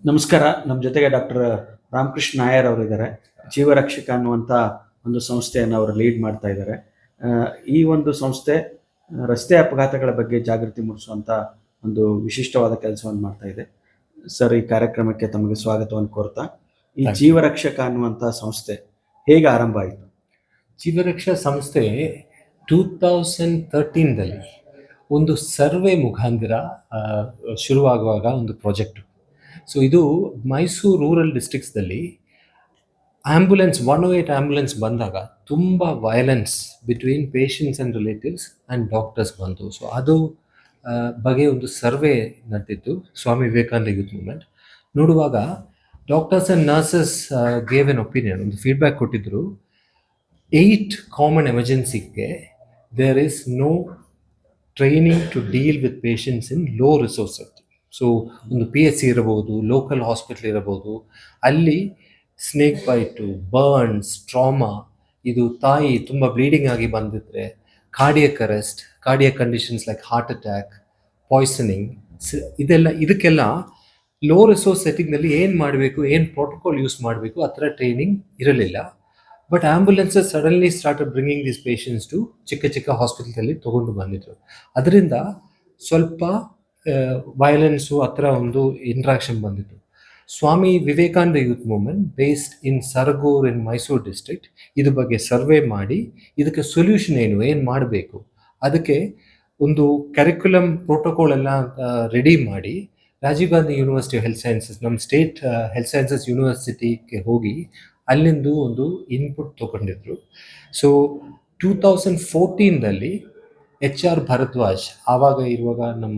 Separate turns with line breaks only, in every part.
ನಮಸ್ಕಾರ. ನಮ್ಮ ಜೊತೆಗೆ ಡಾಕ್ಟರ್ ರಾಮಕೃಷ್ಣ ನಾಯರ್ ಅವರಿದ್ದಾರೆ. ಜೀವರಕ್ಷಕ ಅನ್ನುವಂಥ ಒಂದು ಸಂಸ್ಥೆಯನ್ನು ಅವರು ಲೀಡ್ ಮಾಡ್ತಾ ಇದ್ದಾರೆ. ಈ ಒಂದು ಸಂಸ್ಥೆ ರಸ್ತೆ ಅಪಘಾತಗಳ ಬಗ್ಗೆ ಜಾಗೃತಿ ಮೂಡಿಸುವಂಥ ಒಂದು ವಿಶಿಷ್ಟವಾದ ಕೆಲಸವನ್ನು ಮಾಡ್ತಾ ಇದೆ. ಸರ್, ಈ ಕಾರ್ಯಕ್ರಮಕ್ಕೆ ತಮಗೆ ಸ್ವಾಗತವನ್ನು ಕೋರ್ತಾ, ಈ ಜೀವರಕ್ಷಕ ಅನ್ನುವಂಥ ಸಂಸ್ಥೆ ಹೇಗೆ ಆರಂಭ ಆಯಿತು?
ಜೀವರಕ್ಷಾ ಸಂಸ್ಥೆ 2013ದಲ್ಲಿ ಒಂದು ಸರ್ವೆ ಮುಖಾಂತರ ಶುರುವಾಗುವಾಗ ಒಂದು ಪ್ರಾಜೆಕ್ಟು. ಸೊ ಇದು ಮೈಸೂರು ರೂರಲ್ ಡಿಸ್ಟ್ರಿಕ್ಟ್ಸ್ದಲ್ಲಿ ಆ್ಯಂಬುಲೆನ್ಸ್ 108 ಆ್ಯಂಬುಲೆನ್ಸ್ ಬಂದಾಗ ತುಂಬ violence between patients and relatives and doctors ಬಂತು. ಸೊ ಅದು ಬಗ್ಗೆ ಒಂದು ಸರ್ವೆ ನಡೆದಿತ್ತು, ಸ್ವಾಮಿ ವಿವೇಕಾನಂದ ಯೂತ್ ಮೂವ್ಮೆಂಟ್. ನೋಡುವಾಗ doctors and nurses gave an opinion, ಒಂದು ಫೀಡ್ಬ್ಯಾಕ್ ಕೊಟ್ಟಿದ್ದರು. 8 ಕಾಮನ್ ಎಮರ್ಜೆನ್ಸಿಗೆ there is no training to deal with patients in low resource sector. So ಒಂದು PHC ಇರಬಹುದು, ಲೋಕಲ್ ಹಾಸ್ಪಿಟಲ್ ಇರಬಹುದು, ಅಲ್ಲಿ ಸ್ನೇಕ್ ಬೈಟು, ಬರ್ನ್ಸ್, ಟ್ರಾಮಾ, ಇದು ತಾಯಿ ತುಂಬ ಬ್ಲೀಡಿಂಗ್ ಆಗಿ ಬಂದಿದ್ರೆ, cardiac arrest, cardiac conditions like heart attack, poisoning, ಇದಕ್ಕೆಲ್ಲ ಲೋ ರಿಸೋರ್ಸ್ ಸೆಟ್ಟಿಂಗ್ನಲ್ಲಿ ಏನು ಮಾಡಬೇಕು, ಏನು ಪ್ರೋಟೋಕಾಲ್ ಯೂಸ್ ಮಾಡಬೇಕು, ಆ ಥರ ಟ್ರೈನಿಂಗ್ ಇರಲಿಲ್ಲ. But ambulances suddenly started bringing these patients to ಚಿಕ್ಕ ಹಾಸ್ಪಿಟಲಲ್ಲಿ ತೊಗೊಂಡು ಬಂದಿದ್ರು. ಅದರಿಂದ ಸ್ವಲ್ಪ ವಯಲೆನ್ಸು ಆ ಥರ ಒಂದು ಇಂಟ್ರಾಕ್ಷನ್ ಬಂದಿತ್ತು. Swami Vivekananda youth movement based in Saragur in Mysuru district ಇದ್ರ ಬಗ್ಗೆ ಸರ್ವೆ ಮಾಡಿ ಇದಕ್ಕೆ ಸೊಲ್ಯೂಷನ್ ಏನು ಮಾಡಬೇಕು, ಅದಕ್ಕೆ ಒಂದು ಕರಿಕ್ಯುಲಮ್ ಪ್ರೋಟೋಕಾಲ್ ಎಲ್ಲ ರೆಡಿ ಮಾಡಿ Rajiv Gandhi university health sciences, ನಮ್ಮ ಸ್ಟೇಟ್ ಹೆಲ್ತ್ ಸೈನ್ಸಸ್ ಯೂನಿವರ್ಸಿಟಿಗೆ ಹೋಗಿ ಅಲ್ಲಿಂದು ಒಂದು ಇನ್ಪುಟ್ ತೊಗೊಂಡಿದ್ರು. ಸೊ 2014ದಲ್ಲಿ HR ಭರದ್ವಾಜ್, ಆವಾಗ ಇರುವಾಗ ನಮ್ಮ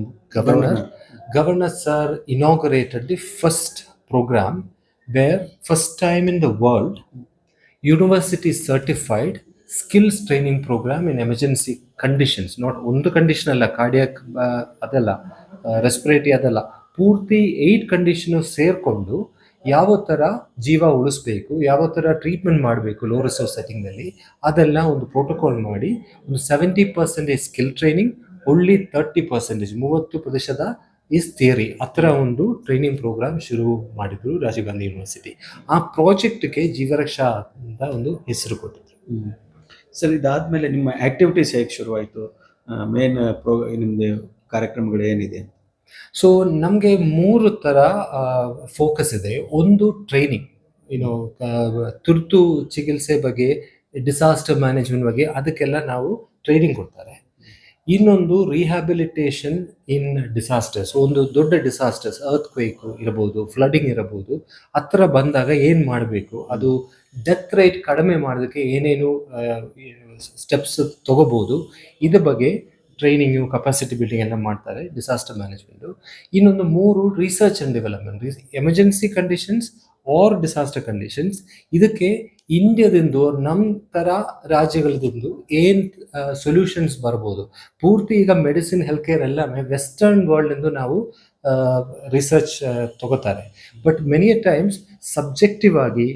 governor sir inaugurated the first programme where first time in the world university certified skills training programme in emergency conditions. Not ಒಂದು ಕಂಡೀಷನ್ ಅಲ್ಲ, ಕಾರ್ಡಿಯಾಕ್ ಅದಲ್ಲ, ರೆಸ್ಪಿರೇಟರಿ ಅದಲ್ಲ, ಪೂರ್ತಿ 8 ಕಂಡೀಷನು ಸೇರಿಕೊಂಡು ಯಾವ ಥರ ಜೀವ ಉಳಿಸ್ಬೇಕು, ಯಾವ ಥರ ಟ್ರೀಟ್ಮೆಂಟ್ ಮಾಡಬೇಕು ಲೋ ರಿಸೋರ್ಸ್ ಸೆಟ್ಟಿಂಗ್ನಲ್ಲಿ, ಅದೆಲ್ಲ ಒಂದು ಪ್ರೋಟೋಕಾಲ್ ಮಾಡಿ ಒಂದು 70% skill training, only 30%, 30% is theory, ಆ ಥರ ಒಂದು ಟ್ರೈನಿಂಗ್ ಪ್ರೋಗ್ರಾಮ್ ಶುರು ಮಾಡಿದ್ರು ರಾಜೀವ್ ಗಾಂಧಿ ಯೂನಿವರ್ಸಿಟಿ. ಆ ಪ್ರಾಜೆಕ್ಟ್ಗೆ ಜೀವರಕ್ಷಾ ಅಂತ ಒಂದು ಹೆಸರು ಕೊಟ್ಟಿದ್ರು.
ಸರ್, ಇದಾದಮೇಲೆ ನಿಮ್ಮ ಆ್ಯಕ್ಟಿವಿಟೀಸ್ ಹೇಗೆ ಶುರುವಾಯಿತು? ಮೇನ್ ನಿಮ್ಮದು ಕಾರ್ಯಕ್ರಮಗಳು ಏನಿದೆ?
ಸೊ ನಮಗೆ 3 ಥರ ಫೋಕಸ್ ಇದೆ. ಒಂದು ಟ್ರೈನಿಂಗ್, ತುರ್ತು ಚಿಕಿತ್ಸೆ ಬಗ್ಗೆ, ಡಿಸಾಸ್ಟರ್ ಮ್ಯಾನೇಜ್ಮೆಂಟ್ ಬಗ್ಗೆ, ಅದಕ್ಕೆಲ್ಲ ನಾವು ಟ್ರೈನಿಂಗ್ ಕೊಡ್ತಾರೆ. ಇನ್ನೊಂದು ರಿಹ್ಯಾಬಿಲಿಟೇಷನ್ ಇನ್ ಡಿಸಾಸ್ಟರ್ಸ್, ಒಂದು ದೊಡ್ಡ ಡಿಸಾಸ್ಟರ್ಸ್, ಅರ್ತ್ಕ್ವೇಕು ಇರಬಹುದು, ಫ್ಲಡ್ಡಿಂಗ್ ಇರಬಹುದು, ಆ ಥರ ಬಂದಾಗ ಏನು ಮಾಡಬೇಕು, ಅದು ಡೆತ್ ರೇಟ್ ಕಡಿಮೆ ಮಾಡೋದಕ್ಕೆ ಏನೇನು ಸ್ಟೆಪ್ಸ್ ತಗೋಬೋದು, ಇದ್ರ ಬಗ್ಗೆ ಟ್ರೈನಿಂಗು, ಕೆಪಾಸಿಟಿ ಬಿಲ್ಡಿಂಗ್ ಎಲ್ಲ ಮಾಡ್ತಾರೆ, ಡಿಸಾಸ್ಟರ್ ಮ್ಯಾನೇಜ್ಮೆಂಟು. ಇನ್ನೊಂದು 3 research and development, emergency conditions or disaster conditions. ಇದಕ್ಕೆ ಇಂಡಿಯಾದಿಂದ, ನಮ್ಮ ಥರ ರಾಜ್ಯಗಳದಿಂದ ಏನು ಸೊಲ್ಯೂಷನ್ಸ್ ಬರ್ಬೋದು. ಪೂರ್ತಿ ಈಗ ಮೆಡಿಸಿನ್, ಹೆಲ್ತ್ ಕೇರ್ ಎಲ್ಲವೇ ವೆಸ್ಟರ್ನ್ ವರ್ಲ್ಡಿಂದ ನಾವು ರಿಸರ್ಚ್ ತಗೋತಾರೆ. ಬಟ್ ಮೆನಿ ಟೈಮ್ಸ್ ಸಬ್ಜೆಕ್ಟಿವ್ ಆಗಿ,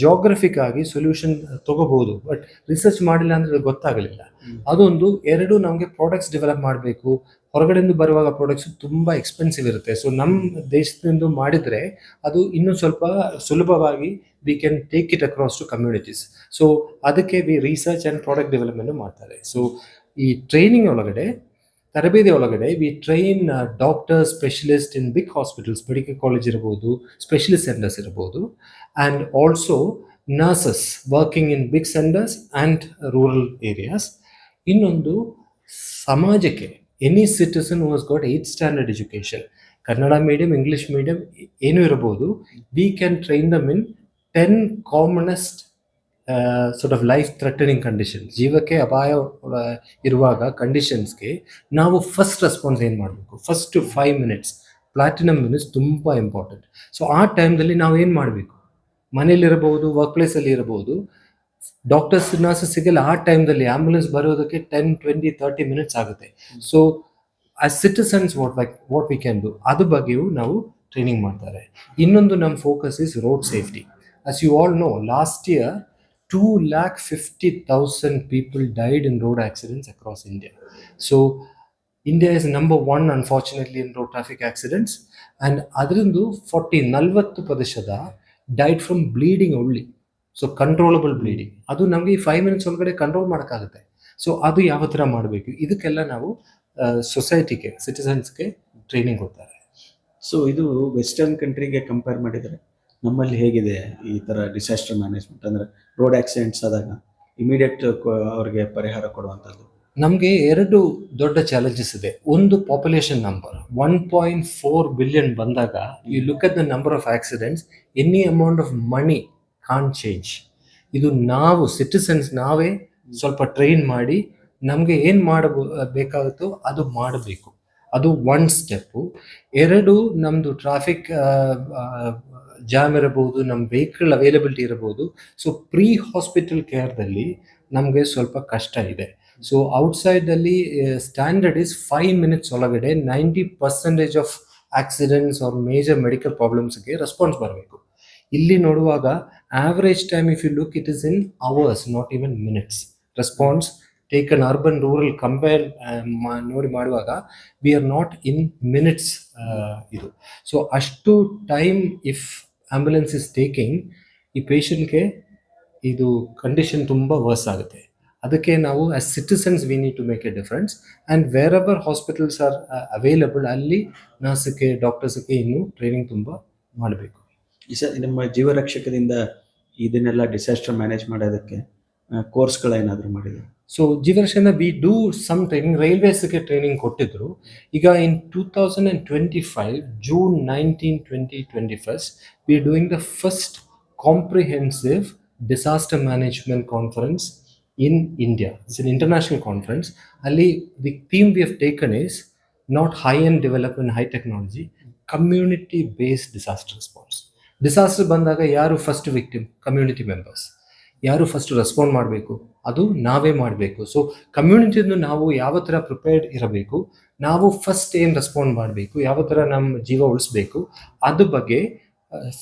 ಜಾಗ್ರಫಿಕ್ ಆಗಿ ಸೊಲ್ಯೂಷನ್ ತಗೋಬಹುದು, ಬಟ್ ರಿಸರ್ಚ್ ಮಾಡಿಲ್ಲ ಅಂದರೆ ಗೊತ್ತಾಗಲಿಲ್ಲ. ಅದೊಂದು. 2, ನಮಗೆ ಪ್ರಾಡಕ್ಟ್ಸ್ ಡೆವಲಪ್ ಮಾಡಬೇಕು. ಹೊರಗಡೆಯಿಂದ ಬರುವಾಗ ಪ್ರಾಡಕ್ಟ್ಸ್ ತುಂಬ ಎಕ್ಸ್ಪೆನ್ಸಿವ್ ಇರುತ್ತೆ. ಸೊ ನಮ್ಮ ದೇಶದಿಂದ ಮಾಡಿದರೆ ಅದು ಇನ್ನೂ ಸ್ವಲ್ಪ ಸುಲಭವಾಗಿ we can take it across to communities. So ಅದಕ್ಕೆ ರಿಸರ್ಚ್ ಆ್ಯಂಡ್ ಪ್ರಾಡಕ್ಟ್ ಡೆವಲಪ್ಮೆಂಟ್ ಮಾಡ್ತಾರೆ. ಸೊ ಈ ಟ್ರೈನಿಂಗ್ ಒಳಗಡೆ, ತರಬೇತಿ ಒಳಗಡೆ we train doctor specialist in big hospitals, medical college ಇರ್ಬೋದು, ಸ್ಪೆಷಲಿಸ್ಟ್ ಸೆಂಟರ್ಸ್ ಇರ್ಬೋದು, and also nurses working in big centres and rural areas. ಇನ್ನೊಂದು ಸಮಾಜಕ್ಕೆ, any citizen who has got 8th standard education, Kannada medium, English medium ಏನೂ ಇರ್ಬೋದು, we can train them in 10 commonest sort of life threatening condition, ಜೀವಕ್ಕೆ ಅಪಾಯ ಇರುವಾಗ ಕಂಡೀಷನ್ಸ್ಗೆ ನಾವು first response ಏನು ಮಾಡಬೇಕು, ಫಸ್ಟ್ 5 ಮಿನಿಟ್ಸ್, ಪ್ಲಾಟಿನಮ್ ಮಿನಿಟ್ಸ್ ತುಂಬ ಇಂಪಾರ್ಟೆಂಟ್. ಸೊ ಆ ಟೈಮ್ದಲ್ಲಿ ನಾವು ಏನು ಮಾಡಬೇಕು, ಮನೇಲಿರಬಹುದು, ವರ್ಕ್ ಪ್ಲೇಸಲ್ಲಿ ಇರಬಹುದು, ಡಾಕ್ಟರ್ಸ್ ನರ್ಸಸ್ ಸಿಗಲ್ಲ, ಆ ಟೈಮ್ದಲ್ಲಿ ಆ್ಯಂಬುಲೆನ್ಸ್ ಬರೋದಕ್ಕೆ 10, 20, 30 ಮಿನಿಟ್ಸ್ ಆಗುತ್ತೆ. So as citizens what we can do, ಅದ್ರ ಬಗ್ಗೆಯೂ ನಾವು ಟ್ರೈನಿಂಗ್ ಮಾಡ್ತಾರೆ. ಇನ್ನೊಂದು ನಮ್ಮ focus is road safety. As you all know, last year 250,000 people died in road accidents across India. So India is number 1, unfortunately, in road traffic accidents. And ಅದರಿಂದ 40% died from bleeding only. So controllable bleeding ಅದು ನಮಗೆ ಈ 5 minutes ಒಳಗಡೆ control ಮಾಡೋಕ್ಕಾಗುತ್ತೆ. So ಅದು ಯಾವ ಥರ ಮಾಡಬೇಕು, ಇದಕ್ಕೆಲ್ಲ ನಾವು ಸೊಸೈಟಿಗೆ, ಸಿಟಿಸನ್ಸ್ಗೆ ಟ್ರೈನಿಂಗ್ ಕೊಡ್ತಾರೆ.
ಸೊ ಇದು ವೆಸ್ಟರ್ನ್ ಕಂಟ್ರಿಗೆ ಕಂಪೇರ್ ಮಾಡಿದರೆ ನಮ್ಮಲ್ಲಿ ಹೇಗಿದೆ ಈ ಥರ ಡಿಸಾಸ್ಟರ್ ಮ್ಯಾನೇಜ್ಮೆಂಟ್? ಅಂದರೆ ರೋಡ್ ಆಕ್ಸಿಡೆಂಟ್ಸ್ ಆದಾಗ ಇಮಿಡಿಯೇಟ್ ಅವ್ರಿಗೆ ಪರಿಹಾರ ಕೊಡುವಂಥದ್ದು.
ನಮಗೆ 2 ದೊಡ್ಡ ಚಾಲೆಂಜಸ್ ಇದೆ. ಒಂದು ಪಾಪ್ಯುಲೇಷನ್ ನಂಬರ್ 1.4 ಬಿಲಿಯನ್ ಬಂದಾಗ you look at the number of accidents, any amount of money can change. ಇದು ನಾವು ಸಿಟಿಸನ್ಸ್ ನಾವೇ ಸ್ವಲ್ಪ ಟ್ರೈನ್ ಮಾಡಿ ನಮಗೆ ಏನು ಬೇಕಾಗುತ್ತೋ ಅದು ಮಾಡಬೇಕು. ಅದು 1 ಸ್ಟೆಪ್ಪು. 2 ನಮ್ಮದು ಟ್ರಾಫಿಕ್ ಜಾಮ್ ಇರಬಹುದು, ನಮ್ಮ ವೆಹಿಕಲ್ ಅವೈಲಬಿಲಿಟಿ ಇರಬಹುದು. ಸೊ ಪ್ರೀ ಹಾಸ್ಪಿಟಲ್ ಕೇರ್ದಲ್ಲಿ ನಮಗೆ ಸ್ವಲ್ಪ ಕಷ್ಟ ಇದೆ. ಸೊ ಔಟ್ಸೈಡಲ್ಲಿ ಸ್ಟ್ಯಾಂಡರ್ಡ್ ಇಸ್ 5 ಮಿನಿಟ್ಸ್ ಒಳಗಡೆ 90% of accidents are major medical ಪ್ರಾಬ್ಲಮ್ಸ್ಗೆ ರೆಸ್ಪಾನ್ಸ್ ಬರಬೇಕು. ಇಲ್ಲಿ ನೋಡುವಾಗ average time if you look it is in hours, not even minutes response taken. Urban rural compare ನೋಡಿ ಮಾಡುವಾಗ we are not in minutes ಇದು. So ಅಷ್ಟು time if ambulance is taking, ಈ ಪೇಷಂಟ್ಗೆ ಇದು ಕಂಡೀಷನ್ ತುಂಬ ವರ್ಸ್ ಆಗುತ್ತೆ. ಅದಕ್ಕೆ ನಾವು as citizens we need to make a difference. And wherever hospitals are available ಅಲ್ಲಿ ನರ್ಸ್ಗೆ, ಡಾಕ್ಟರ್ಸ್ಗೆ ಇನ್ನೂ ಟ್ರೈನಿಂಗ್ ತುಂಬ ಮಾಡಬೇಕು.
ನಿಮ್ಮ ಜೀವರಕ್ಷಕದಿಂದ ಇದನ್ನೆಲ್ಲ ಡಿಸಾಸ್ಟರ್ ಮ್ಯಾನೇಜ್ ಮಾಡೋದಕ್ಕೆ ಕೋರ್ಸ್ಗಳೇನಾದರೂ ಮಾಡಿದೆ?
ಸೊ ಜೀವರಕ್ಷಣೆ ವಿ ಡೂ ಸಮ್ ಟ್ರೈನಿಂಗ್, ರೈಲ್ವೇಸ್ಗೆ ಟ್ರೈನಿಂಗ್ ಕೊಟ್ಟಿದ್ರು. ಈಗ ಇನ್ 2025 June 19, 2021 we are doing the first comprehensive disaster management conference in India. It's an international conference. Ali, the theme we have taken is not high-end development, high technology, community-based disaster response. Disaster ಬಂದಾಗ ಯಾರು first victim? Community members. ಯಾರು first respond ಮಾಡಬೇಕು? ಅದು ನಾವೇ ಮಾಡಬೇಕು. So ಕಮ್ಯುನಿಟಿಯನ್ನು ನಾವು ಯಾವ ಥರ ಪ್ರಿಪೇರ್ಡ್ ಇರಬೇಕು, ನಾವು ಫಸ್ಟ್ ಏನು ರೆಸ್ಪಾಂಡ್ ಮಾಡಬೇಕು, ಯಾವ ಥರ ನಮ್ಮ ಜೀವ ಉಳಿಸ್ಬೇಕು, ಅದ್ರ ಬಗ್ಗೆ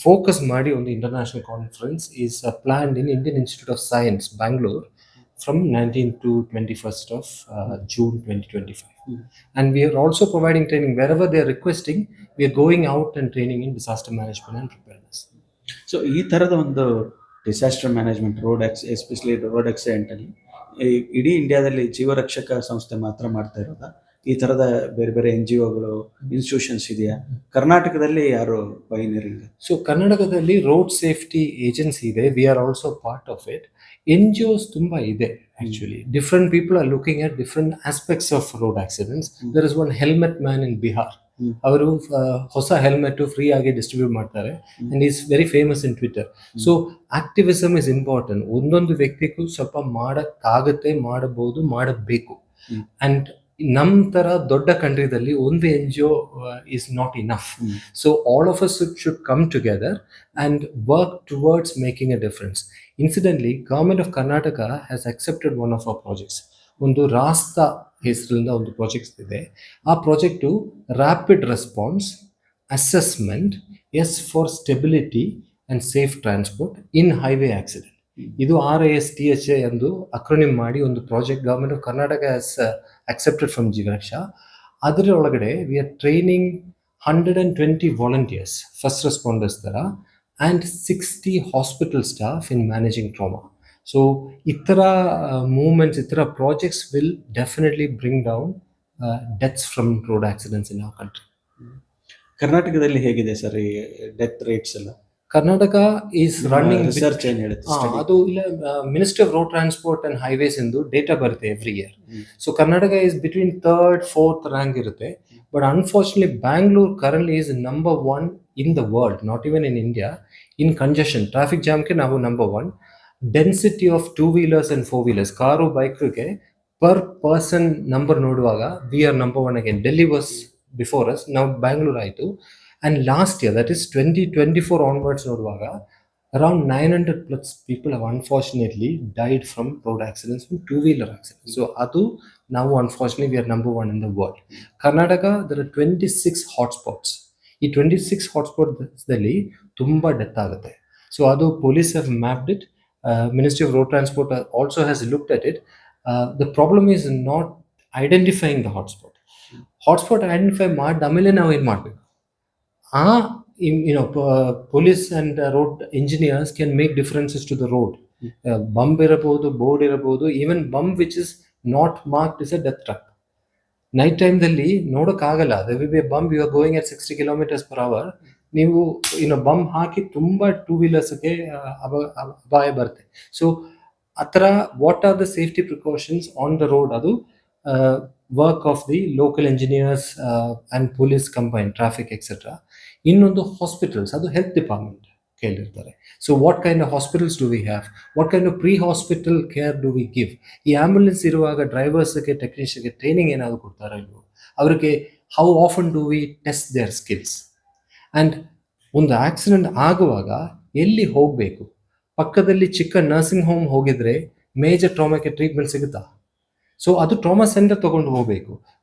ಫೋಕಸ್ ಮಾಡಿ ಒಂದು international conference is planned in Indian institute of science, Bangalore, from 19 to 21st of June 2025. And we are also providing training wherever they are requesting. We are going out and training in disaster management and preparedness.
So ಈ ಥರದ ಒಂದು disaster management especially road ಆಕ್ಸಿಡೆಂಟಲ್ಲಿ ಇಡೀ ಇಂಡಿಯಾದಲ್ಲಿ ಜೀವರಕ್ಷಕ ಸಂಸ್ಥೆ ಮಾತ್ರ ಮಾಡ್ತಾ ಇರೋದಾ? ಈ ಥರದ ಬೇರೆ ಬೇರೆ NGOಗಳು, ಇನ್ಸ್ಟಿಟ್ಯೂಷನ್ಸ್ ಇದೆಯಾ? ಕರ್ನಾಟಕದಲ್ಲಿ ಯಾರು ಪೈನಿಯರಿಂಗ್?
ಸೊ ಕರ್ನಾಟಕದಲ್ಲಿ ರೋಡ್ ಸೇಫ್ಟಿ ಏಜೆನ್ಸಿ ಇದೆ, we are also part of it. NGOs ತುಂಬ ಇದೆ actually. Different people are looking at different aspects of road accidents. There is one helmet man in Bihar. ಅವರು ಹೊಸ ಹೆಲ್ಮೆಟ್ ಫ್ರೀ ಆಗಿ distribute ಮಾಡ್ತಾರೆ and is very famous in Twitter. So activism is important. ಒಂದೊಂದು ವ್ಯಕ್ತಿಗೂ ಸ್ವಲ್ಪ ಮಾಡೋಕ್ಕಾಗತ್ತೆ, ಮಾಡಬಹುದು, ಮಾಡಬೇಕು. ಅಂಡ್ ನಮ್ಮ ಥರ ದೊಡ್ಡ ಕಂಟ್ರಿದಲ್ಲಿ ಒಂದು NGO is not enough. So all of us should come together and work towards making a difference. Incidentally, Government of Karnataka has accepted one of our projects. ಒಂದು ರಾಸ್ತಾ ಹೆಸರಿಂದ ಒಂದು ಪ್ರಾಜೆಕ್ಟ್ ಇದೆ. ಆ project rapid response assessment for stability and safe transport in highway accident. ಇದು RISTHA ಎಂದು acronym ಮಾಡಿ ಒಂದು project government of Karnataka has accepted from Jeevaraksha. ಅದರ ಒಳಗಡೆ we are training 120 volunteers, first responders ಥರ, and 60 hospital staff in managing trauma. So ಈ ಥರ movements, ಈ ಥರ projects will definitely bring down deaths from road accidents in our country.
ಕರ್ನಾಟಕದಲ್ಲಿ ಹೇಗಿದೆ sir ಈ ಡೆತ್ ರೇಟ್ಸ್ ಎಲ್ಲ?
ಕರ್ನಾಟಕ ಈಸ್ ರನ್ನಿಂಗ್
ರಿಸರ್ಚ್ ಏನು ಹೇಳುತ್ತೆ?
ಅದು ಇಲ್ಲ, ministry of road transport and highways ಎಂದು ಡೇಟಾ ಬರುತ್ತೆ every year. So Karnataka is between 3rd, 4th rank ಇರುತ್ತೆ. But unfortunately Bangalore currently is number 1 in the world, not even in India, in congestion. Traffic ಜಾಮ್ಗೆ ನಾವು number 1. Density of 2-wheelers and 4-wheelers, ಕಾರು ಬೈಕ್ಗೆ per person number ನೋಡುವಾಗ we are number 1 again. Delhi was before us, ನಾವು ಬ್ಯಾಂಗ್ಳೂರ್ ಆಯಿತು. And last year, that is 2024 onwards, ನೋಡುವಾಗ around 900+ people have unfortunately died from road accidents, from 2-wheeler accidents. So ಅದು ನಾವು unfortunately we are number 1 in the world. Karnataka, there are 26 hotspots. ಈ 26 hotspots ದಲ್ಲಿ ತುಂಬ death ಆಗುತ್ತೆ. So ಅದು police have mapped it. Ministry of Road Transport also has looked at it. The problem is not identifying the hotspot. Hotspot identify ಮಾಡಿದ ಆಮೇಲೆ ನಾವು ಏನು ಮಾಡಬೇಕು? police and road engineers can make differences to the road. Bump ಇರಬಹುದು, board ಇರಬಹುದು, even bump which is not marked is a death trap. Night ಟೈಮ್ದಲ್ಲಿ ನೋಡೋಕ್ಕಾಗಲ್ಲ. They will be bump, you are going at 60 km/h, ನೀವು bump ಹಾಕಿ ತುಂಬ two ವೀಲರ್ಸ್ಗೆ ಅಪಾಯ ಬರುತ್ತೆ. So ಆ ಥರ what are the safety precautions on the road, ಅದು work of the local engineers and police combine, traffic etcetera. ಇನ್ನೊಂದು ಹಾಸ್ಪಿಟಲ್ಸ್, ಅದು health department ಕೇಳಿರ್ತಾರೆ. So what kind of hospitals do we have, what kind of pre hospital care do we give. ಈ ambulance ಇರುವಾಗ ಡ್ರೈವರ್ಸ್ಗೆ, ಟೆಕ್ನಿಷಿಯನ್ಗೆ training ಏನಾದರೂ ಕೊಡ್ತಾರಾ ಇಲ್ವೋ, ಅವರಿಗೆ how often do we test their skills. And ಒಂದು ಆಕ್ಸಿಡೆಂಟ್ ಆಗುವಾಗ ಎಲ್ಲಿ ಹೋಗಬೇಕು, ಪಕ್ಕದಲ್ಲಿ ಚಿಕ್ಕ ನರ್ಸಿಂಗ್ ಹೋಮ್ ಹೋಗಿದ್ರೆ ಮೇಜರ್ ಟ್ರಾಮಾಕ್ಕೆ ಟ್ರೀಟ್ಮೆಂಟ್ ಸಿಗುತ್ತಾ? ಸೊ ಅದು ಟ್ರಾಮಾ ಸೆಂಟರ್ ತೊಗೊಂಡು ಹೋಗಬೇಕು.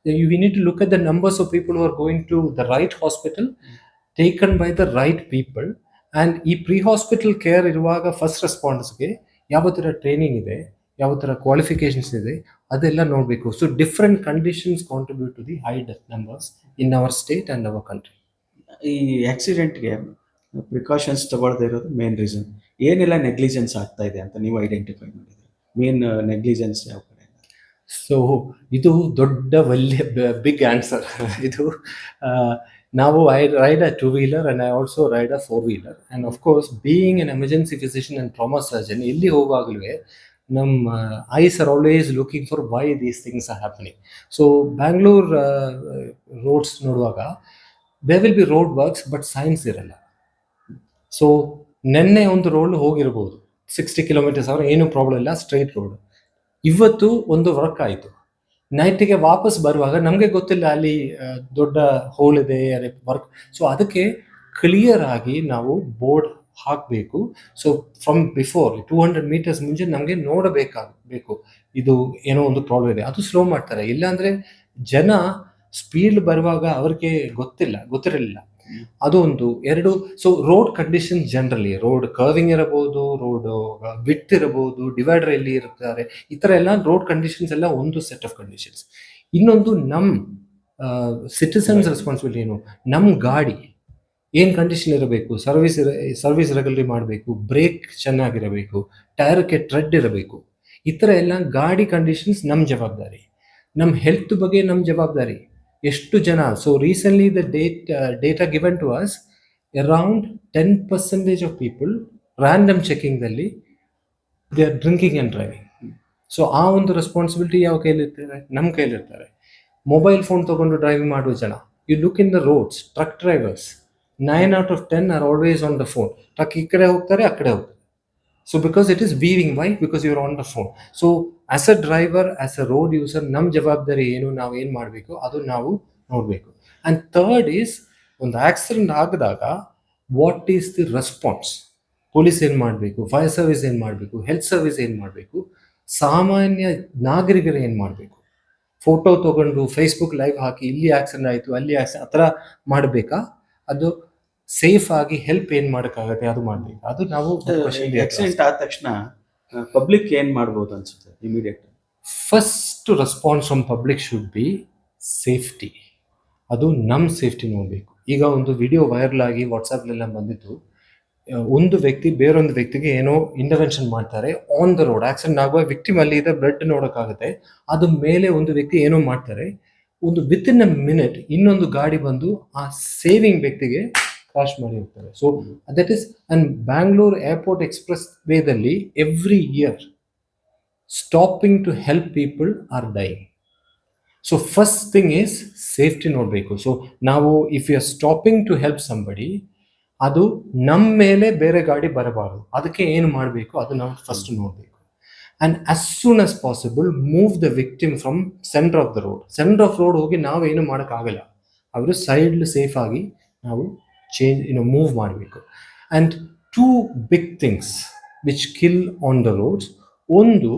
We need to look at the numbers of people who are going to the right hospital, taken by the right people. And ಈ ಪ್ರೀ ಹಾಸ್ಪಿಟಲ್ ಕೇರ್ ಇರುವಾಗ first ರೆಸ್ಪಾನ್ಸ್ಗೆ ಯಾವ ಥರ ಟ್ರೈನಿಂಗ್ ಇದೆ, ಯಾವ ಥರ ಕ್ವಾಲಿಫಿಕೇಷನ್ಸ್ ಇದೆ, ಅದೆಲ್ಲ ನೋಡಬೇಕು. So different conditions contribute to the high death numbers in our state and our country.
ಈ ಆಕ್ಸಿಡೆಂಟ್ಗೆ ಪ್ರಿಕಾಷನ್ಸ್ ತಗೊಳ್ಳದೇ ಇರೋದು ಮೇನ್ ರೀಸನ್. ಏನೆಲ್ಲ ನೆಗ್ಲಿಜೆನ್ಸ್ ಆಗ್ತಾ ಇದೆ ಅಂತ ನೀವು ಐಡೆಂಟಿಫೈ ಮಾಡಿದ್ರೆ ಮೇನ್ ನೆಗ್ಲಿಜೆನ್ಸ್ ಯಾವ ಕಡೆ?
ಸೊ ಇದು ದೊಡ್ಡ ಒಳ್ಳೆ ಬಿಗ್ ಆನ್ಸರ್. ಇದು ನಾವು I ride a 2-wheeler and I also ride a 4-wheeler. And of course, being an emergency physician and trauma surgeon, ಎಲ್ಲಿ ಹೋಗುವಾಗಲೂ ನಮ್ಮ eyes are always looking for Y these things are happening. So Bangalore roads ನೋಡುವಾಗ there will be road works, but science ಇರಲ್ಲ. So ನೆನ್ನೆ ಒಂದು road ಹೋಗಿರ್ಬೋದು 60 km/h, ಏನೂ problem ಇಲ್ಲ, straight road. ಇವತ್ತು ಒಂದು ವರ್ಕ್ ಆಯಿತು, ನೈಟಿಗೆ ವಾಪಸ್ ಬರುವಾಗ ನಮಗೆ ಗೊತ್ತಿಲ್ಲ ಅಲ್ಲಿ ದೊಡ್ಡ ಹೋಲ್ ಇದೆ, ಅದೇ ವರ್ಕ್. ಸೊ ಅದಕ್ಕೆ ಕ್ಲಿಯರ್ ಆಗಿ ನಾವು ಬೋರ್ಡ್ ಹಾಕಬೇಕು. ಸೊ ಫ್ರಮ್ ಬಿಫೋರ್ 200 meters ಮುಂಚೆ ನಮಗೆ ನೋಡಬೇಕು ಇದು ಏನೋ ಒಂದು ಪ್ರಾಬ್ಲಮ್ ಇದೆ. ಅದು ಸ್ಲೋ ಮಾಡ್ತಾರೆ. ಇಲ್ಲಾಂದರೆ ಜನ ಸ್ಪೀಡ್ ಬರುವಾಗ ಅವ್ರಿಗೆ ಗೊತ್ತಿರಲಿಲ್ಲ. ಅದು ಒಂದು. ಎರಡು, so road condition generally, road curving ಇರಬಹುದು, ರೋಡ್ ವಿಡ್ತ್ ಇರಬಹುದು, ಡಿವೈಡರ್ ಎಲ್ಲಿ ಇರ್ತಾರೆ, ಈ ಥರ ಎಲ್ಲ ರೋಡ್ ಕಂಡೀಷನ್ಸ್ ಎಲ್ಲ ಒಂದು ಸೆಟ್ ಆಫ್ ಕಂಡೀಷನ್ಸ್. ಇನ್ನೊಂದು ನಮ್ಮ ಸಿಟಿಸನ್ಸ್ ರೆಸ್ಪಾನ್ಸಿಬಿಲಿಟಿ ಏನು, ನಮ್ಮ ಗಾಡಿ ಏನು ಕಂಡೀಷನ್ ಇರಬೇಕು, ಸರ್ವಿಸ್ ರೆಗ್ಯುಲರಿ ಮಾಡಬೇಕು, ಬ್ರೇಕ್ ಚೆನ್ನಾಗಿರಬೇಕು, ಟೈರ್ಗೆ ಟ್ರೆಡ್ ಇರಬೇಕು, ಈ ಥರ ಎಲ್ಲ ಗಾಡಿ ಕಂಡೀಷನ್ಸ್ ನಮ್ಮ ಜವಾಬ್ದಾರಿ. ನಮ್ಮ ಹೆಲ್ತ್ ಬಗ್ಗೆ ನಮ್ಮ ಜವಾಬ್ದಾರಿ. ಎಷ್ಟು ಜನ, so recently the data given to us, around 10% of people random ಚೆಕಿಂಗ್ದಲ್ಲಿ they are drinking and driving. So ಆ ಒಂದು ರೆಸ್ಪಾನ್ಸಿಬಿಲಿಟಿ ಯಾವ ಕೈಲಿರ್ತಾರೆ? ನಮ್ಮ ಕೈಲಿರ್ತಾರೆ. ಮೊಬೈಲ್ ಫೋನ್ ತೊಗೊಂಡು ಡ್ರೈವಿಂಗ್ ಮಾಡುವ ಜನ, you look in the roads, truck drivers 9 out of 10 are always on the phone. Truck ಈ ಕಡೆ ಹೋಗ್ತಾರೆ, ಆ ಕಡೆ ಹೋಗ್ತಾರೆ. So because it is weaving, why? Because you are on the phone. So as a driver, as a road user, ನಮ್ಮ ಜವಾಬ್ದಾರಿ ಏನು, ನಾವು ಏನು ಮಾಡಬೇಕು ಅದು ನಾವು ನೋಡಬೇಕು. ಆ್ಯಂಡ್ ಥರ್ಡ್ ಈಸ್, ಒಂದು ಆಕ್ಸಿಡೆಂಟ್ ಆಗಿದಾಗ what is the response? Police ಏನು ಮಾಡಬೇಕು, ಫೈರ್ ಸರ್ವಿಸ್ ಏನು ಮಾಡಬೇಕು, ಹೆಲ್ತ್ ಸರ್ವಿಸ್ ಏನು ಮಾಡಬೇಕು, ಸಾಮಾನ್ಯ ನಾಗರಿಕರು ಏನು ಮಾಡಬೇಕು? ಫೋಟೋ ತೊಗೊಂಡು ಫೇಸ್ಬುಕ್ ಲೈವ್ ಹಾಕಿ ಇಲ್ಲಿ ಆಕ್ಸಿಡೆಂಟ್ ಆಯಿತು, ಅಲ್ಲಿ ಆಕ್ಸಿಡೆಂಟ್, ಆ ಥರ ಮಾಡಬೇಕಾ? ಅದು ಸೇಫ್ ಆಗಿ ಹೆಲ್ಪ್ ಏನು ಮಾಡೋಕ್ಕಾಗತ್ತೆ ಅದು ಮಾಡಬೇಕು. ಅದು ನಾವು
ಆಕ್ಸಿಡೆಂಟ್ ಆದ ತಕ್ಷಣ ಪಬ್ಲಿಕ್ ಏನು ಮಾಡ್ಬೋದು ಅನ್ಸುತ್ತೆ immediate?
First response from public should be safety. ಅದು ನಮ್ಮ ಸೇಫ್ಟಿ ನೋಡಬೇಕು. ಈಗ ಒಂದು ವಿಡಿಯೋ ವೈರಲ್ ಆಗಿ ವಾಟ್ಸಪ್ಲೆಲ್ಲ ಬಂದಿತ್ತು, ಒಂದು ವ್ಯಕ್ತಿ ಬೇರೊಂದು ವ್ಯಕ್ತಿಗೆ ಏನೋ ಇಂಟರ್ವೆನ್ಷನ್ ಮಾಡ್ತಾರೆ ಆನ್ ದ ರೋಡ್. ಆಕ್ಸಿಡೆಂಟ್ ಆಗುವ ವಿಕ್ಟಿಮ್ ಅಲ್ಲಿ ಇದೆ, ಬ್ಲಡ್ ನೋಡೋಕ್ಕಾಗುತ್ತೆ, ಅದು ಮೇಲೆ ಒಂದು ವ್ಯಕ್ತಿ ಏನೋ ಮಾಡ್ತಾರೆ, ಒಂದು ವಿತಿನ್ ಅ ಮಿನಿಟ್ ಇನ್ನೊಂದು ಗಾಡಿ ಬಂದು ಆ ಸೇವಿಂಗ್ ವ್ಯಕ್ತಿಗೆ ಕ್ರಾಶ್ ಮಾಡಿ ಹೋಗ್ತಾರೆ. So that is, and Bangalore airport express ವೇದಲ್ಲಿ every year stopping to help people are dying. So first thing is safety ನೋಡಬೇಕು. ಸೊ ನಾವು if you are stopping to help somebody, ಅದು ನಮ್ಮ ಮೇಲೆ ಬೇರೆ ಗಾಡಿ ಬರಬಾರದು. ಅದಕ್ಕೆ ಏನು ಮಾಡಬೇಕು ಅದು ನಾವು ಫಸ್ಟ್ ನೋಡಬೇಕು. And as soon as possible move the victim from centre of the road. Centre of road ಹೋಗಿ ನಾವೇನು ಮಾಡೋಕ್ಕಾಗಲ್ಲ, ಅವರು ಸೈಡ್ ಸೇಫ್ ಆಗಿ ನಾವು ಮೂವ್ ಮಾಡಬೇಕು. And 2 big things which kill on the roads. ಒಂದು,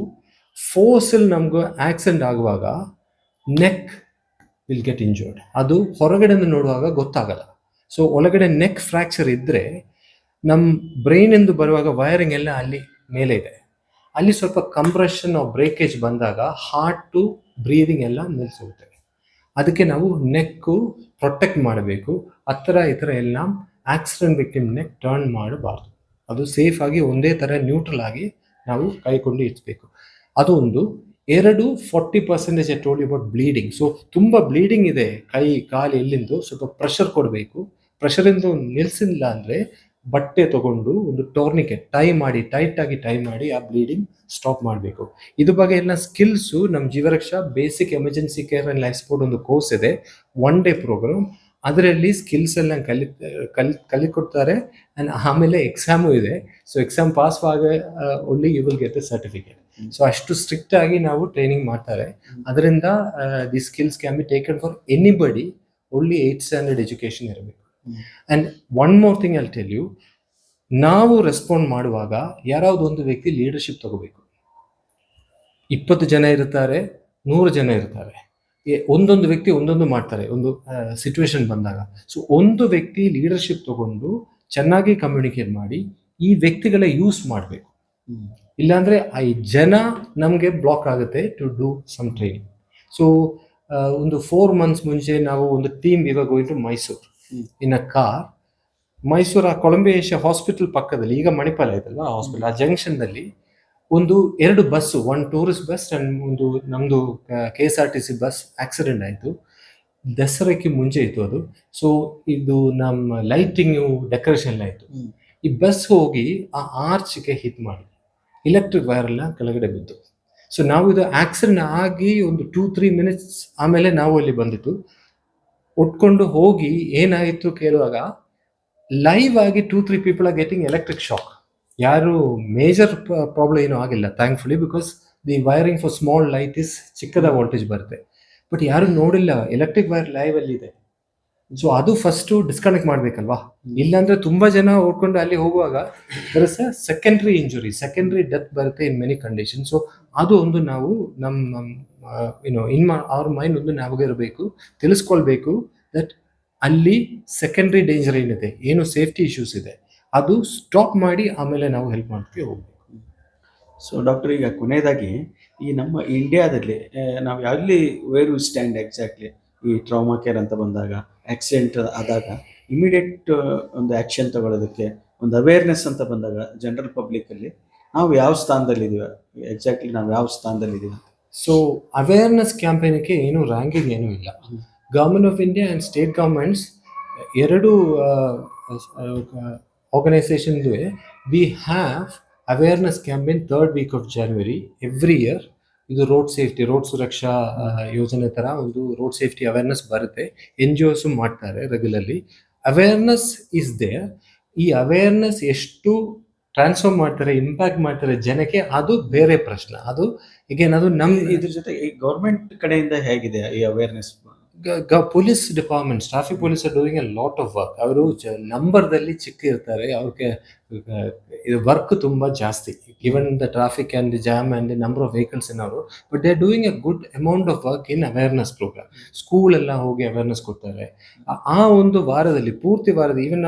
ಫೋರ್ಸಲ್ಲಿ ನಮ್ಗೆ ಆಕ್ಸಿಡೆಂಟ್ ಆಗುವಾಗ ನೆಕ್ ವಿಲ್ ಗೆಟ್ ಇಂಜರ್ಡ್. ಅದು ಹೊರಗಡೆಯಿಂದ ನೋಡುವಾಗ ಗೊತ್ತಾಗಲ್ಲ. ಸೊ ಒಳಗಡೆ ನೆಕ್ ಫ್ರ್ಯಾಕ್ಚರ್ ಇದ್ದರೆ ನಮ್ಮ ಬ್ರೈನಿಂದ ಬರುವಾಗ ವೈರಿಂಗ್ ಎಲ್ಲ ಅಲ್ಲಿ ಮೇಲೆ ಇದೆ, ಅಲ್ಲಿ ಸ್ವಲ್ಪ ಕಂಪ್ರೆಷನ್ ಆಫ್ ಬ್ರೇಕೇಜ್ ಬಂದಾಗ ಹಾರ್ಟ್ ಟು ಬ್ರೀದಿಂಗ್ ಎಲ್ಲ ನಿಲ್ಲಿಸೋಗುತ್ತೆ. ಅದಕ್ಕೆ ನಾವು ನೆಕ್ಕು ಪ್ರೊಟೆಕ್ಟ್ ಮಾಡಬೇಕು. ಆ ಥರ ಈ ಥರ ಎಲ್ಲ ಆಕ್ಸಿಡೆಂಟ್ ವಿಕ್ಟಿಮ್ ನೆಕ್ ಟರ್ನ್ ಮಾಡಬಾರ್ದು. ಅದು ಸೇಫ್ ಆಗಿ ಒಂದೇ ಥರ ನ್ಯೂಟ್ರಲ್ ಆಗಿ ನಾವು ಕೈಕೊಂಡು ಇರಿಸಬೇಕು. ಅದು ಒಂದು. ಎರಡು, 40% I told you about bleeding. So ತುಂಬ ಬ್ಲೀಡಿಂಗ್ ಇದೆ ಕೈ ಕಾಲು ಎಲ್ಲಿಂದು, ಸ್ವಲ್ಪ ಪ್ರೆಷರ್ ಕೊಡಬೇಕು. ಪ್ರೆಷರಿಂದ ನಿಲ್ಲಿಸಿಲ್ಲ ಅಂದರೆ ಬಟ್ಟೆ ತಗೊಂಡು ಒಂದು ಟೋರ್ನಿಕೆಟ್ ಟೈಟ್ ಆಗಿ ಟೈ ಮಾಡಿ ಆ ಬ್ಲೀಡಿಂಗ್ ಸ್ಟಾಪ್ ಮಾಡಬೇಕು. ಇದ್ರ ಬಗ್ಗೆ ಎಲ್ಲ ಸ್ಕಿಲ್ಸು ನಮ್ಮ Jeevaraksha basic emergency care and life support ಒಂದು ಕೋರ್ಸ್ ಇದೆ, 1 ಡೇ ಪ್ರೋಗ್ರಾಮ್. ಅದರಲ್ಲಿ ಸ್ಕಿಲ್ಸ್ ಎಲ್ಲ ಕಲಿಕೊಡ್ತಾರೆ. ಆ್ಯಂಡ್ ಆಮೇಲೆ ಎಕ್ಸಾಮು ಇದೆ. ಸೊ ಎಕ್ಸಾಮ್ ಪಾಸ್ ಆಗ only you will get a certificate. So ಅಷ್ಟು ಸ್ಟ್ರಿಕ್ಟ್ ಆಗಿ ನಾವು ಟ್ರೈನಿಂಗ್ ಮಾಡ್ತಾರೆ. ಅದರಿಂದ the skills can be taken for anybody. Only 8th standard education ಇರಬೇಕು. And one more thing I tell you, ನಾವು respond ಮಾಡುವಾಗ ಯಾರಾவது ಒಂದು ವ್ಯಕ್ತಿ ಲೀಡರ್ಶಿಪ್ ತಗೋಬೇಕು. 20 ಜನ ಇರ್ತಾರೆ, 100 ಜನ ಇರ್ತಾರೆ, ಒಂದೊಂದು ವ್ಯಕ್ತಿ ಒಂದೊಂದು ಮಾಡ್ತಾರೆ ಒಂದು ಸಿಚುವೇಶನ್ ಬಂದಾಗ. ಸೊ ಒಂದು ವ್ಯಕ್ತಿ ಲೀಡರ್ಶಿಪ್ ತಗೊಂಡು ಚೆನ್ನಾಗಿ ಕಮ್ಯುನಿಕೇಟ್ ಮಾಡಿ ಈ ವ್ಯಕ್ತಿಗಳ ಯೂಸ್ ಮಾಡಬೇಕು. ಇಲ್ಲಾಂದ್ರೆ ಈ ಜನ ನಮಗೆ ಬ್ಲಾಕ್ ಆಗುತ್ತೆ to do some training. So ಒಂದು 4 months ಮುಂಚೆ ನಾವು ಒಂದು ಟೀಮ್ ಇವಾಗ going to Mysuru in a car. Mysuru ಆ ಕೊಳಂಬೆ ಏಷ್ಯಾ ಹಾಸ್ಪಿಟಲ್ ಪಕ್ಕದಲ್ಲಿ, ಈಗ ಮಣಿಪಾಲ ಇದಲ್ವಾ ಹಾಸ್ಪಿಟಲ್, ಆ ಜಂಕ್ಷನ್ದಲ್ಲಿ ಒಂದು 2 ಬಸ್ಸು, ಒಂದು ಟೂರಿಸ್ಟ್ ಬಸ್ ಅಂಡ್ ಒಂದು ನಮ್ಮದು KSRTC ಬಸ್ ಆಕ್ಸಿಡೆಂಟ್ ಆಯಿತು. ದಸರಾಕ್ಕೆ ಮುಂಚೆ ಇತ್ತು ಅದು. ಸೊ ಇದು ನಮ್ಮ ಲೈಟಿಂಗು ಡೆಕೋರೇಷನ್ ಎಲ್ಲ ಆಯಿತು. ಈ ಬಸ್ ಹೋಗಿ ಆ ಆರ್ಚ್ಗೆ ಹಿಟ್ ಮಾಡಿ ಇಲೆಕ್ಟ್ರಿಕ್ ವೈರ್ ಎಲ್ಲ ಕೆಳಗಡೆ ಬಿದ್ದು. ಸೊ ನಾವು ಇದು ಆಕ್ಸಿಡೆಂಟ್ ಆಗಿ ಒಂದು 2-3 minutes ಆಮೇಲೆ ನಾವು ಅಲ್ಲಿ ಬಂದಿತ್ತು. ಉಟ್ಕೊಂಡು ಹೋಗಿ ಏನಾಯಿತು ಕೇಳುವಾಗ ಲೈವ್ ಆಗಿ 2-3 people are getting electric shock. ಯಾರು ಮೇಜರ್ ಪ್ರಾಬ್ಲಮ್ ಏನೂ ಆಗಿಲ್ಲ thankfully, because the wiring for small light is ಚಿಕ್ಕದ ವೋಲ್ಟೇಜ್ ಬರುತ್ತೆ. ಬಟ್ ಯಾರು ನೋಡಿಲ್ಲ, ಎಲೆಕ್ಟ್ರಿಕ್ ವೈರ್ ಲೈವ್ ಅಲ್ಲಿ ಇದೆ. ಸೊ ಅದು ಫಸ್ಟು ಡಿಸ್ಕನೆಕ್ಟ್ ಮಾಡಬೇಕಲ್ವಾ, ಇಲ್ಲಾಂದ್ರೆ ತುಂಬಾ ಜನ ಓಡ್ಕೊಂಡು ಅಲ್ಲಿ ಹೋಗುವಾಗ there is a secondary injury, secondary death ಬರುತ್ತೆ ಇನ್ ಮೆನಿ ಕಂಡೀಷನ್. ಸೊ ಅದು ಒಂದು ನಾವು ನಮ್ಮ ಅವ್ರ ಮೈಂಡ್ ಒಂದು ನಾವಾಗ ಇರಬೇಕು, ತಿಳಿಸ್ಕೊಳ್ಬೇಕು ದಟ್ ಅಲ್ಲಿ ಸೆಕೆಂಡ್ರಿ ಡೇಂಜರ್ ಏನಿದೆ, ಏನು ಸೇಫ್ಟಿ ಇಶ್ಯೂಸ್ ಇದೆ, ಅದು ಸ್ಟಾಪ್ ಮಾಡಿ ಆಮೇಲೆ ನಾವು ಹೆಲ್ಪ್ ಮಾಡ್ತೀವಿ ಹೋಗ್ಬೇಕು.
ಸೊ ಡಾಕ್ಟರ್, ಈಗ ಕೊನೆಯದಾಗಿ ಈ ನಮ್ಮ ಇಂಡಿಯಾದಲ್ಲಿ ನಾವು ಯಾವ್ಲಿ ವೇರ್ ವಿ ಸ್ಟ್ಯಾಂಡ್ ಎಕ್ಸಾಕ್ಟ್ಲಿ ಈ ಟ್ರಾಮಾ ಕೇರ್ ಅಂತ ಬಂದಾಗ, ಆಕ್ಸಿಡೆಂಟ್ ಆದಾಗ ಇಮಿಡಿಯೇಟ್ ಒಂದು ಆ್ಯಕ್ಷನ್ ತಗೊಳ್ಳೋದಕ್ಕೆ, ಒಂದು ಅವೇರ್ನೆಸ್ ಅಂತ ಬಂದಾಗ ಜನರಲ್ ಪಬ್ಲಿಕ್ಕಲ್ಲಿ ನಾವು ಯಾವ ಸ್ಥಾನದಲ್ಲಿದ್ದೀವಿ, ಎಕ್ಸಾಕ್ಟ್ಲಿ ನಾವು ಯಾವ ಸ್ಥಾನದಲ್ಲಿದ್ದೀವಿ?
ಸೊ ಅವೇರ್ನೆಸ್ ಕ್ಯಾಂಪೇನ್ಗೆ ಏನು ರ್ಯಾಂಕಿಂಗ್ ಏನೂ ಇಲ್ಲ. Government of India and state governments ಎರಡು ಆರ್ಗನೈಸೇಷನ್ದು we have awareness campaign 3rd week of January every year. ಇದು ರೋಡ್ ಸೇಫ್ಟಿ, ರೋಡ್ ಸುರಕ್ಷಾ ಯೋಜನೆ ಥರ ಒಂದು ರೋಡ್ ಸೇಫ್ಟಿ ಅವೇರ್ನೆಸ್ ಬರುತ್ತೆ. NGOs ಮಾಡ್ತಾರೆ ರೆಗ್ಯುಲರ್ಲಿ. Awareness is there. ಈ ಅವೇರ್ನೆಸ್ ಎಷ್ಟು ಟ್ರಾನ್ಸ್ಫಾರ್ಮ್ ಮಾಡ್ತಾರೆ, ಇಂಪ್ಯಾಕ್ಟ್ ಮಾಡ್ತಾರೆ ಜನಕ್ಕೆ, ಅದು ಬೇರೆ ಪ್ರಶ್ನೆ. ಅದು ಈಗೇನು ಅದು ನಮ್ಮ
ಇದ್ರ ಜೊತೆ ಈ ಗೌರ್ಮೆಂಟ್ ಕಡೆಯಿಂದ ಹೇಗಿದೆ ಈ awareness?
Police departments, traffic police are doing a lot of work. ಅವರು ನಂಬರ್ದಲ್ಲಿ ಚಿಕ್ಕ ಇರ್ತಾರೆ, ಅವ್ರಿಗೆ ಇದು ವರ್ಕ್ ತುಂಬ ಜಾಸ್ತಿ, given the traffic and the jam and the number of vehicles in ಅವರು. But they are doing a good amount of work in awareness program. ಸ್ಕೂಲೆಲ್ಲ ಹೋಗಿ ಅವೇರ್ನೆಸ್ ಕೊಡ್ತಾರೆ. ಆ ಒಂದು ವಾರದಲ್ಲಿ, ಪೂರ್ತಿ ವಾರದಲ್ಲಿ, ಈವನ್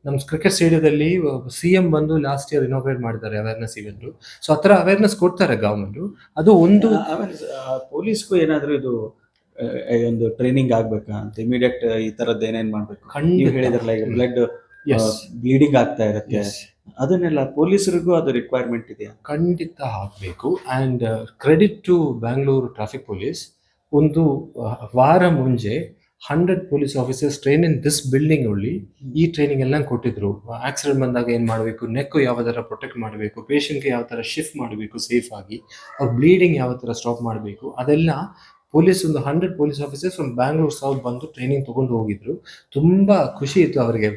ನಮ್ಮ ಕ್ರಿಕೆಟ್ ಸ್ಟೇಡಿಯದಲ್ಲಿ CM ಬಂದು ಲಾಸ್ಟ್ ಇಯರ್ ಇನಾಗ್ರೇಟ್ ಮಾಡಿದ್ದಾರೆ ಅವೇರ್ನೆಸ್ ಇವೆಂಟು. ಸೊ ಆ ಥರ ಅವೇರ್ನೆಸ್ ಕೊಡ್ತಾರೆ ಗೌರ್ಮೆಂಟು. ಅದು ಒಂದು
ಪೊಲೀಸ್ಗೂ ಏನಾದರೂ ಇದು ಒಂದು ಟ್ರೈನಿಂಗ್ ಆಗ್ಬೇಕಾ ಅಂತ, ಇಮಿಡಿಯೇಟ್ ಈ ತರದ್ದು ಏನೇನ್ ಮಾಡ್ಬೇಕು? ನೀವು ಹೇಳಿದ್ರಲ್ಲ, ಈಗ ಬ್ಲಡ್ ಬ್ಲೀಡಿಂಗ್ ಆಗ್ತಾ ಇರುತ್ತೆ, ಅದನ್ನೆಲ್ಲ ಪೊಲೀಸರಿಗೂ ಅದು ರಿಕ್ವೈರ್ಮೆಂಟ್ ಇದೆಯಾ?
ಖಂಡಿತ ಆಗಬೇಕು. And credit to Bangalore traffic police, ಒಂದು ವಾರ ಮುಂಚೆ 100 police officers train in this building ಅಲ್ಲಿ ಈ ಟ್ರೈನಿಂಗ್ ಎಲ್ಲ ಕೊಟ್ಟಿದ್ರು. ಆಕ್ಸಿಡೆಂಟ್ ಬಂದಾಗ ಏನು ಮಾಡಬೇಕು, ನೆಕ್ ಯಾವ ಥರ ಪ್ರೊಟೆಕ್ಟ್ ಮಾಡಬೇಕು, ಪೇಷಂಟ್ಗೆ ಯಾವ ಥರ ಶಿಫ್ಟ್ ಮಾಡಬೇಕು ಸೇಫ್ ಆಗಿ, ಅವ್ರ ಬ್ಲೀಡಿಂಗ್ ಯಾವ ಥರ ಸ್ಟಾಪ್ ಮಾಡಬೇಕು, ಅದೆಲ್ಲ ಪೊಲೀಸ್ ಒಂದು 100 police officers from Bangalore south ಬಂದು ಟ್ರೈನಿಂಗ್ ತೊಗೊಂಡು ಹೋಗಿದ್ರು. ತುಂಬ ಖುಷಿ ಇತ್ತು ಅವರಿಗೆ,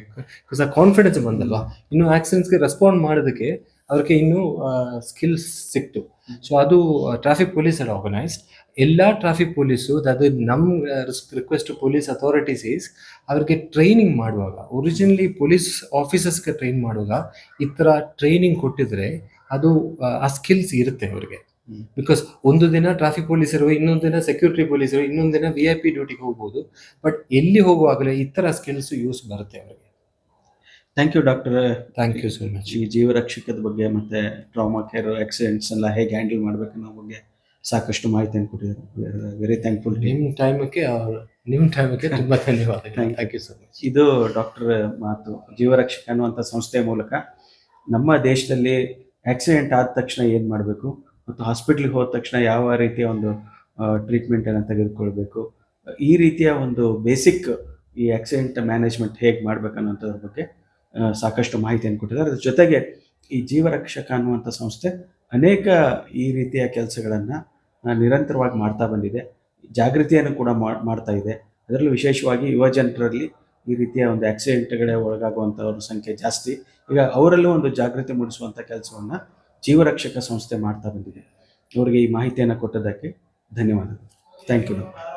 ಬಿಕಾಸ್ ಆ ಕಾನ್ಫಿಡೆನ್ಸ್ ಬಂದಲ್ವಾ, ಇನ್ನು ಆಕ್ಸಿಡೆಂಟ್ಸ್ಗೆ ರೆಸ್ಪಾಂಡ್ ಮಾಡೋದಕ್ಕೆ ಅವ್ರಿಗೆ ಇನ್ನೂ ಸ್ಕಿಲ್ಸ್ ಸಿಕ್ತು. ಸೊ ಅದು ಟ್ರಾಫಿಕ್ ಪೊಲೀಸ್ ಅಲ್ಲಿ ಆರ್ಗನೈಸ್ಡ್. ಎಲ್ಲ ಟ್ರಾಫಿಕ್ ಪೊಲೀಸು, ಅದು ನಮ್ಮ request to police authorities is, ಅವ್ರಿಗೆ ಟ್ರೈನಿಂಗ್ ಮಾಡುವಾಗ, ಒರಿಜಿನಲಿ ಪೊಲೀಸ್ ಆಫೀಸರ್ಸ್ಗೆ ಟ್ರೈನ್ ಮಾಡುವಾಗ ಈ ಥರ ಟ್ರೈನಿಂಗ್ ಕೊಟ್ಟಿದ್ರೆ ಅದು ಆ ಸ್ಕಿಲ್ಸ್ ಇರುತ್ತೆ ಅವ್ರಿಗೆ. ಬಿಕಾಸ್ ಒಂದು ದಿನ ಟ್ರಾಫಿಕ್ ಪೊಲೀಸರು, ಇನ್ನೊಂದು ದಿನ ಸೆಕ್ಯೂರಿಟಿ ಪೊಲೀಸರು, ಇನ್ನೊಂದು ದಿನ VIP ಡ್ಯೂಟಿಗೆ ಹೋಗ್ಬೋದು. ಬಟ್ ಎಲ್ಲಿ ಹೋಗುವಾಗಲೇ ಈ ಥರ ಸ್ಕಿಲ್ಸ್ ಯೂಸ್ ಬರುತ್ತೆ ಅವರಿಗೆ.
Thank you doctor.
Thank you so much.
ಈ ಜೀವರಕ್ಷಕದ ಬಗ್ಗೆ ಮತ್ತೆ ಟ್ರಾಮಾ ಕೇರ್, ಆಕ್ಸಿಡೆಂಟ್ಸ್ ಎಲ್ಲ ಹೇಗೆ ಹ್ಯಾಂಡಲ್ ಮಾಡಬೇಕು ಅನ್ನೋ ಬಗ್ಗೆ ಸಾಕಷ್ಟು ಮಾಹಿತಿಯನ್ನು ಕೊಟ್ಟಿದ್ದಾರೆ. Very thankful.
ನಿಮ್ಮ ಟೈಮಕ್ಕೆ ತುಂಬಾ ಧನ್ಯವಾದಗಳು. Thank you so much.
ಇದು ಡಾಕ್ಟರ್ ಮಾತು ಜೀವರಕ್ಷಕ ಅನ್ನುವಂಥ ಸಂಸ್ಥೆಯ ಮೂಲಕ ನಮ್ಮ ದೇಶದಲ್ಲಿ ಆಕ್ಸಿಡೆಂಟ್ ಆದ ತಕ್ಷಣ ಏನು ಮಾಡಬೇಕು ಮತ್ತು ಹಾಸ್ಪಿಟ್ಲಿಗೆ ಹೋದ ತಕ್ಷಣ ಯಾವ ರೀತಿಯ ಒಂದು ಟ್ರೀಟ್ಮೆಂಟನ್ನು ತೆಗೆದುಕೊಳ್ಬೇಕು, ಈ ರೀತಿಯ ಒಂದು ಬೇಸಿಕ್ ಈ ಆಕ್ಸಿಡೆಂಟ್ ಮ್ಯಾನೇಜ್ಮೆಂಟ್ ಹೇಗೆ ಮಾಡಬೇಕು ಅನ್ನೋಂಥದ್ರ ಬಗ್ಗೆ ಸಾಕಷ್ಟು ಮಾಹಿತಿಯನ್ನು ಕೊಟ್ಟಿದ್ದಾರೆ. ಅದ್ರ ಜೊತೆಗೆ ಈ ಜೀವರಕ್ಷಕ ಅನ್ನುವಂಥ ಸಂಸ್ಥೆ ಅನೇಕ ಈ ರೀತಿಯ ಕೆಲಸಗಳನ್ನು ನಿರಂತರವಾಗಿ ಮಾಡ್ತಾ ಬಂದಿದೆ, ಜಾಗೃತಿಯನ್ನು ಕೂಡ ಮಾಡ್ತಾ ಇದೆ. ಅದರಲ್ಲೂ ವಿಶೇಷವಾಗಿ ಯುವ ಜನರಲ್ಲಿ ಈ ರೀತಿಯ ಒಂದು ಆಕ್ಸಿಡೆಂಟ್ಗಳೇ ಒಳಗಾಗುವಂಥವ್ರ ಸಂಖ್ಯೆ ಜಾಸ್ತಿ. ಈಗ ಅವರಲ್ಲೂ ಒಂದು ಜಾಗೃತಿ ಮೂಡಿಸುವಂಥ ಕೆಲಸವನ್ನು ಜೀವರಕ್ಷಕ ಸಂಸ್ಥೆ ಮಾಡ್ತಾ ಬಂದಿದೆ. ಅವರಿಗೆ ಈ ಮಾಹಿತಿಯನ್ನು ಕೊಟ್ಟದ್ದಕ್ಕೆ ಧನ್ಯವಾದಗಳು. Thank you doctor.